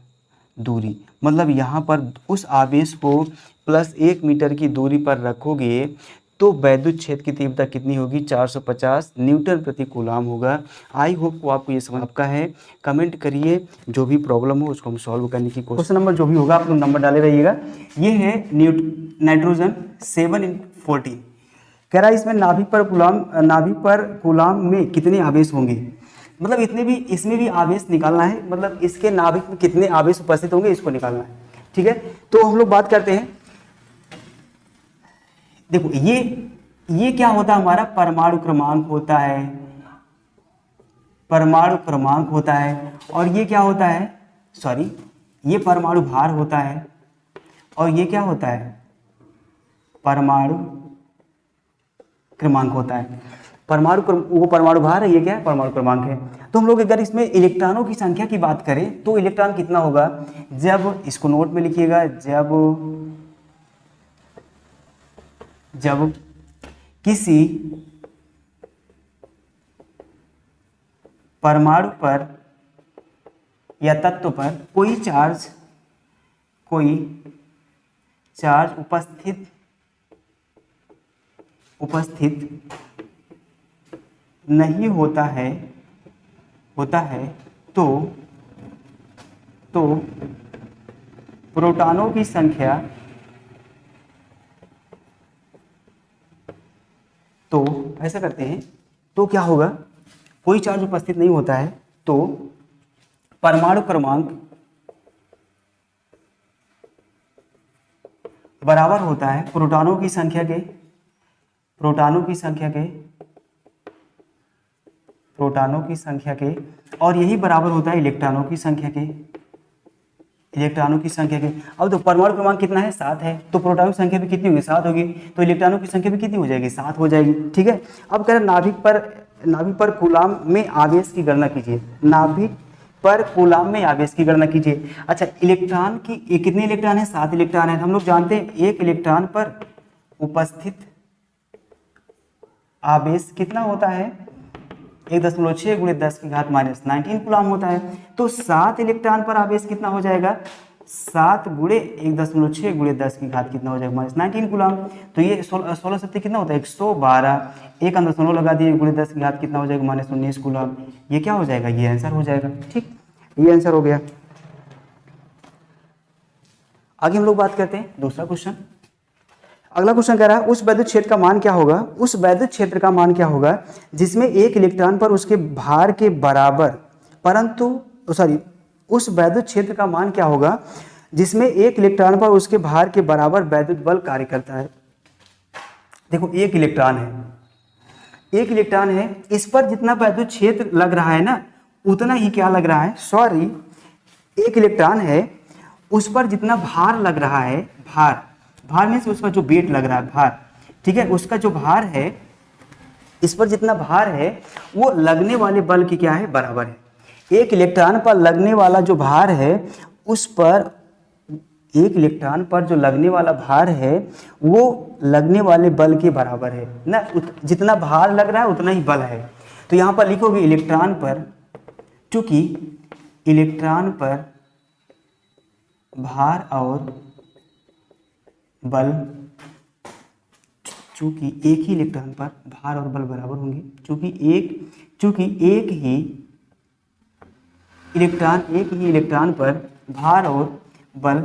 [SPEAKER 1] दूरी, मतलब यहाँ पर उस आवेश को +1 मीटर की दूरी पर रखोगे तो वैद्युत क्षेत्र की तीव्रता कितनी होगी 450 न्यूटन प्रति कूलाम होगा। आई होप को आपको ये समझ आपका है, कमेंट करिए, जो भी प्रॉब्लम हो उसको हम सॉल्व करने की कोशिश। क्वेश्चन नंबर जो भी होगा आप लोग नंबर डाले रहिएगा। ये है नाइट्रोजन 7×14, कह रहा है इसमें नाभिक पर कूलाम में कितने आवेश होंगे, मतलब इतने भी इसमें भी आवेश निकालना है, मतलब इसके नाभिक में कितने आवेश उपस्थित होंगे इसको निकालना है। ठीक है, तो हम लोग बात करते हैं, देखो ये क्या होता है हमारा परमाणु क्रमांक होता है, और ये क्या होता है, सॉरी ये परमाणु भार होता है, और ये क्या होता है परमाणु क्रमांक होता है। वो परमाणु भार है, ये क्या है परमाणु क्रमांक है। तो हम लोग अगर इसमें इलेक्ट्रॉनों की संख्या की बात करें तो इलेक्ट्रॉन कितना होगा, जब इसको नोट में लिखिएगा, जब किसी परमाणु पर या तत्व पर कोई चार्ज उपस्थित नहीं होता है तो प्रोटॉनों की संख्या तो ऐसा करते हैं, तो क्या होगा, कोई चार्ज उपस्थित नहीं होता है तो परमाणु क्रमांक बराबर होता है प्रोटॉनों की संख्या के, और यही बराबर होता है इलेक्ट्रॉनों की संख्या के। अब तो परमाणु क्रमांक कितना है 7 है, तो प्रोटॉनों की संख्या भी कितनी होगी 7 होगी, तो इलेक्ट्रॉनों की संख्या भी कितनी हो जाएगी 7 हो जाएगी। ठीक है, अब कह रहे नाभिक पर कूलाम में आवेश की गणना कीजिए। नाभिक पर कूलाम में आवेश की गणना कीजिए। अच्छा, इलेक्ट्रॉन की ये कितने इलेक्ट्रॉन है? 7 इलेक्ट्रॉन है। हम लोग जानते हैं एक इलेक्ट्रॉन पर उपस्थित आवेश कितना होता है? 1.6 × 10⁻⁻19 कूलाम होता है। तो 7 इलेक्ट्रॉन पर आवेश कितना हो जाएगा? 7 × 1.6 × 10 की घात कितना हो जाएगा? -19 कूलाम। तो ये 16 सत्ते कितना होता है? 112। एक अंदर 16 लगा दिए, × 10 की घात कितना हो जाएगा? -19 कूलाम। ये क्या हो जाएगा? ये आंसर हो जाएगा। ठीक, ये आंसर हो गया। आगे हम लोग बात करते हैं दूसरा क्वेश्चन। अगला क्वेश्चन कह रहा है उस वैद्युत क्षेत्र का मान क्या होगा? उस वैद्युत क्षेत्र का मान क्या होगा जिसमें एक इलेक्ट्रॉन पर उसके भार के बराबर, उस वैद्युत क्षेत्र का मान क्या होगा जिसमें एक इलेक्ट्रॉन पर उसके भार के बराबर वैद्युत बल कार्य करता है? देखो, एक इलेक्ट्रॉन है, इस पर जितना वैद्युत क्षेत्र लग रहा है ना, उतना ही क्या लग रहा है? एक इलेक्ट्रॉन है, उस पर जितना भार लग रहा है, भार में से उसका जो वेट लग रहा है, भार, ठीक है, उसका जो भार है, इस पर जितना भार है वो लगने वाले बल की क्या है? बराबर है। एक इलेक्ट्रॉन पर लगने वाला जो भार है, उस पर एक इलेक्ट्रॉन पर जो लगने वाला भार है वो लगने वाले बल के बराबर है ना। जितना भार लग रहा है उतना ही बल है। तो यहाँ पर लिखोगे इलेक्ट्रॉन पर, चूंकि इलेक्ट्रॉन पर भार और बल, चूंकि एक ही इलेक्ट्रॉन पर भार और बल बराबर होंगे, चूंकि एक ही इलेक्ट्रॉन पर भार और बल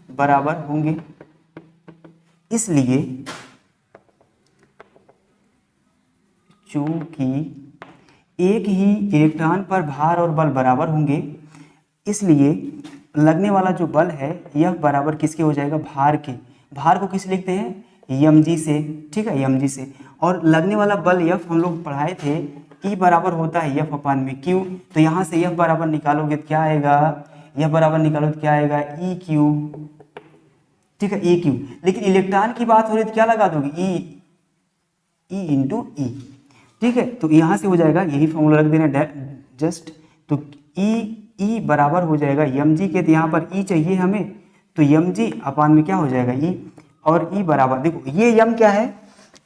[SPEAKER 1] बराबर होंगे, इसलिए चूंकि एक ही इलेक्ट्रॉन पर भार और बल बराबर होंगे, इसलिए लगने वाला जो बल है यह बराबर किसके हो जाएगा? भार के। भार को किस लिखते हैं? mg से, ठीक है, mg से। और लगने वाला बल F हम लोग पढ़ाए थे, E बराबर होता है F/Q। तो यहाँ से F बराबर निकालोगे तो क्या आएगा? F बराबर निकालो तो क्या आएगा? EQ, ठीक है, EQ। लेकिन इलेक्ट्रॉन की बात हो रही तो क्या लगा दोगे? E, ठीक है। तो यहाँ से हो जाएगा, यही फॉर्मूला रख देना जस्ट। तो E बराबर हो जाएगा mg के, तो यहाँ पर E चाहिए हमें, तो mg/ में क्या हो जाएगा? E। और E बराबर, देखो ये m क्या है?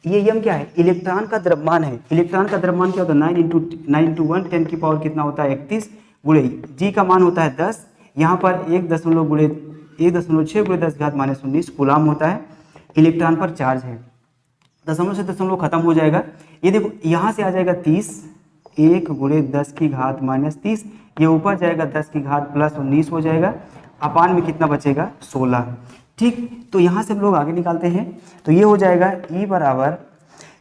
[SPEAKER 1] ये m क्या है? इलेक्ट्रॉन का द्रव्यमान है। इलेक्ट्रॉन का द्रव्यमान क्या होता है? 9 × 10 की पावर कितना होता है? 31 × g का मान होता है 10। यहाँ पर 1.6 × 10⁻19 कूलाम होता है। इलेक्ट्रॉन पर चार्ज है, दशमलव से दशमलव खत्म हो जाएगा। ये देखो यहाँ से आ जाएगा 30, 1 × 10⁻30, ये ऊपर जाएगा 10 की घात +19 हो जाएगा। अपान में कितना बचेगा? 16। ठीक, तो यहाँ से हम लोग आगे निकालते हैं। तो ये हो जाएगा E बराबर,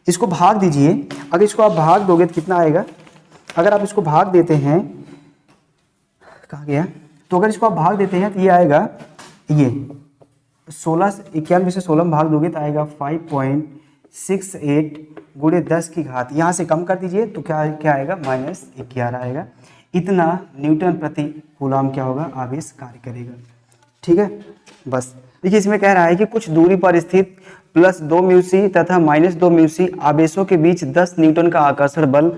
[SPEAKER 1] इसको भाग दीजिए। अगर इसको आप भाग दोगे तो कितना आएगा? अगर आप इसको भाग देते हैं, कहाँ गया? तो अगर इसको आप भाग देते हैं तो ये आएगा, ये 91 से 16 में भाग दोगे तो आएगा 5.68 × 10 की घात, यहाँ से कम कर दीजिए तो क्या आएगा? -11 आएगा। इतना न्यूटन प्रति कूलाम क्या होगा? आवेश कार्य करेगा। ठीक है, बस देखिए इसमें कह रहा है कि कुछ दूरी पर स्थित +2 μc तथा -2 μc आवेशों के बीच 10 न्यूटन का आकर्षण बल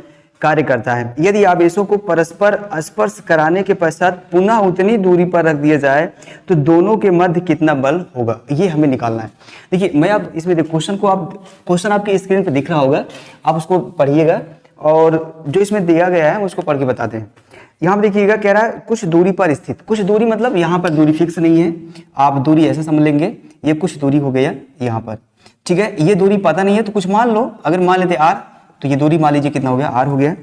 [SPEAKER 1] कार्य करता है। यदि आवेशों को परस्पर स्पर्श कराने के पश्चात पुनः उतनी दूरी पर रख दिया जाए तो दोनों के मध्य कितना बल होगा? ये हमें निकालना है। देखिए मैं अब इसमें क्वेश्चन आपकी स्क्रीन पर दिख रहा होगा, आप उसको पढ़िएगा और जो इसमें दिया गया है उसको पढ़ के बताते हैं। यहाँ पर देखिएगा, कह रहा है कुछ दूरी पर स्थित। कुछ दूरी मतलब यहाँ पर दूरी फिक्स नहीं है, आप दूरी ऐसे समझ लेंगे, ये कुछ दूरी हो गया यहाँ पर, ठीक है। ये दूरी पता नहीं है तो कुछ मान लो, अगर मान लेते r तो ये दूरी मान लीजिए कितना हो गया? r हो गया।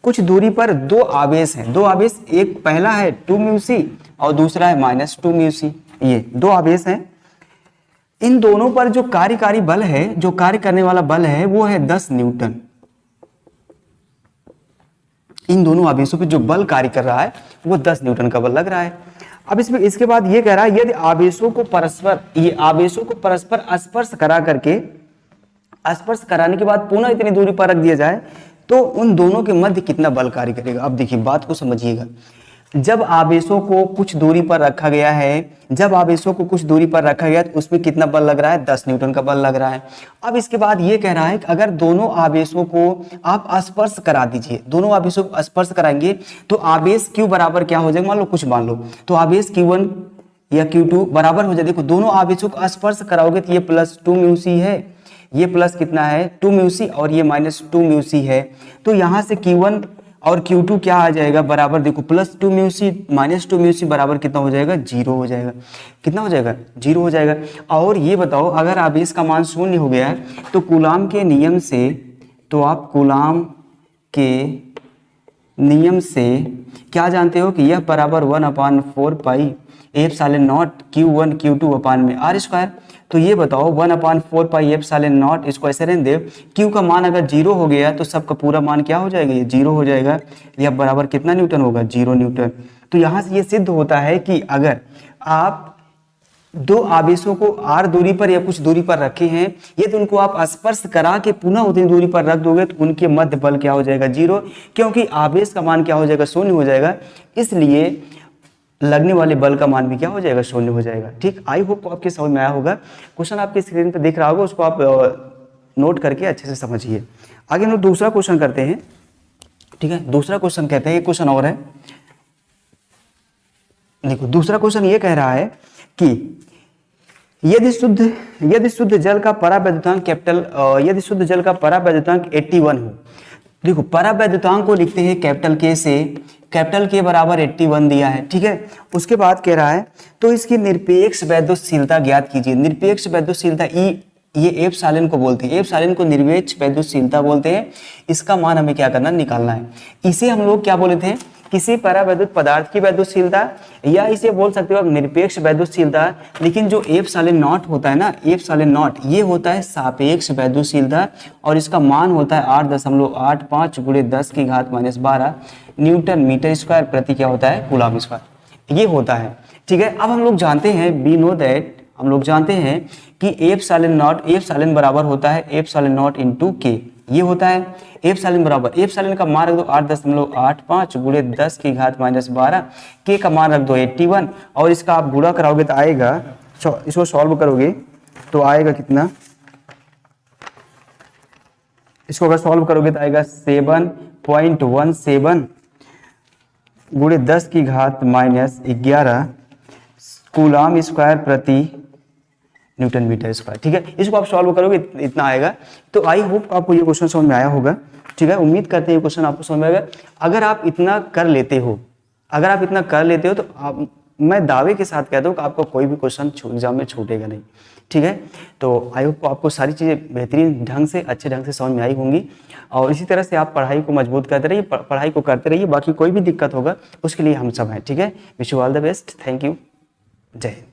[SPEAKER 1] कुछ दूरी पर दो आवेश हैं, दो आवेश, एक पहला है 2 μc और दूसरा है -2 μc। ये दो आवेश हैं, इन दोनों पर जो कार्यकारी बल है, जो कार्य करने वाला बल है वो है 10 न्यूटन। इन दोनों आवेशों पे जो बल कार्य कर रहा है वो 10 न्यूटन का बल लग रहा है। अब इसमें इसके बाद ये कह रहा है यदि आवेशों को परस्पर स्पर्श कराने के बाद पुनः इतनी दूरी पर रख दिया जाए तो उन दोनों के मध्य कितना बल कार्य करेगा। अब देखिए बात को समझिएगा, जब आवेशों को कुछ दूरी पर रखा गया है, जब आवेशों को कुछ दूरी पर रखा गया तो उसमें कितना बल लग रहा है, 10 न्यूटन का बल लग रहा है। अब इसके बाद ये कह रहा है कि अगर दोनों आवेशों को आप स्पर्श करा दीजिए, दोनों आवेशों को स्पर्श कराएंगे तो आवेश Q बराबर क्या हो जाएगा, मान लो कुछ मान लो, तो आवेश Q1 या Q2 बराबर हो जाए। देखो दोनों आवेशों को स्पर्श कराओगे तो ये प्लस 2 म्यू सी है, ये प्लस कितना है 2 म्यू सी, और ये माइनस 2 म्यू सी है। तो यहाँ से Q1 और Q2 क्या आ जाएगा बराबर, देखो plus 2 mu c minus 2 mu c बराबर कितना हो जाएगा, 0 हो जाएगा। कितना हो जाएगा, 0 हो जाएगा। और ये बताओ अगर आवेश का मान शून्य हो गया है तो कूलाम के नियम से, तो आप कूलाम के नियम से क्या जानते हो कि यह बराबर 1/4 pi epsilon not Q1 Q2 अपान में R स्क्वायर। तो ये बताओ 1/4 पाई एप्सिलॉन नॉट, इसको ऐसे रहने दे, Q का मान अगर 0 हो गया तो सबका पूरा मान क्या हो जाएगा, ये 0 हो जाएगा। यह बराबर कितना न्यूटन होगा, 0 न्यूटन। तो यहाँ से ये सिद्ध होता है कि अगर आप दो आवेशों को r दूरी पर या कुछ दूरी पर रखे हैं, यदि उनको आप स्पर्श करा के पुनः उतनी दूरी पर रख दोगे तो उनके मध्य बल क्या हो जाएगा, 0, क्योंकि आवेश का मान क्या हो जाएगा, शून्य हो जाएगा। इसलिए लगने वाले बल का मान भी क्या हो जाएगा, शून्य हो जाएगा। ठीक, आई होप आपके समझ में आया होगा। क्वेश्चन आपके स्क्रीन पर दिख रहा होगा, उसको आप नोट करके अच्छे से समझिए। आगे हम लोग दूसरा क्वेश्चन करते हैं। ठीक है, दूसरा क्वेश्चन कहते हैं, एक क्वेश्चन और है। देखो दूसरा क्वेश्चन ये कह रहा है कि यदि शुद्ध जल का परावैद्युतांक यदि शुद्ध जल का परावैद्युतांक 81 हो। देखो परावैद्युतांक को लिखते हैं कैपिटल के से, कैपिटल के बराबर 81 दिया है। ठीक है, उसके बाद कह रहा है तो इसकी निरपेक्ष वैद्युतशीलता ज्ञात कीजिए। निरपेक्ष वैद्युतशीलता ई, ये एप्सिलॉन को बोलते हैं, एप्सिलॉन को निरपेक्ष वैद्युतशीलता बोलते हैं। इसका मान हमें क्या करना, निकालना है। इसे हम लोग क्या बोले थे, किसी परावैद्युत पदार्थ की वैद्युतशीलता, या इसे बोल सकते हो आप निरपेक्ष वैद्युतशीलता। लेकिन जो एप्सिलॉन नॉट होता है ना, एप्सिलॉन नॉट ये होता है सापेक्ष वैद्युतशीलता, और इसका मान होता है 8.85 × 10⁻12 न्यूटन मीटर स्क्वायर प्रति क्या होता है, कूलम स्क्वायर, ये होता है। ठीक है, अब हम लोग जानते हैं, वी नो दैट, हम लोग जानते हैं कि एप्सिलॉन बराबर होता है एप्सिलॉन नॉट इंटू के, ये होता है एप्सिलॉन बराबर, एप्सिलॉन का मान रख दो 8.85 × 10⁻12, के का मान रख दो 81, और इसका आप गुणा कराओगे तो आएगा, इसको सॉल्व करोगे तो आएगा कितना, इसको अगर सॉल्व करोगे तो आएगा 7.17 × 10⁻11 कूलम स्क्वायर प्रति न्यूटन मीटर स्क्वायर। ठीक है, इसको आप सॉल्व करोगे इतना आएगा। तो आई होप आपको ये क्वेश्चन समझ में आया होगा। ठीक है, उम्मीद करते हैं ये क्वेश्चन आपको समझ में आएगा। अगर आप इतना कर लेते हो, तो आप, मैं दावे के साथ कहता हूँ कि आपको कोई भी क्वेश्चन एग्जाम में छूटेगा नहीं। ठीक है, तो आई होप आपको सारी चीज़ें बेहतरीन ढंग से, अच्छे ढंग से समझ में आई होंगी, और इसी तरह से आप पढ़ाई को मजबूत करते रहिए, पढ़ाई को करते रहिए। बाकी कोई भी दिक्कत होगा उसके लिए हम सब हैं। ठीक है, wish you all the best, thank you, जय हिंद।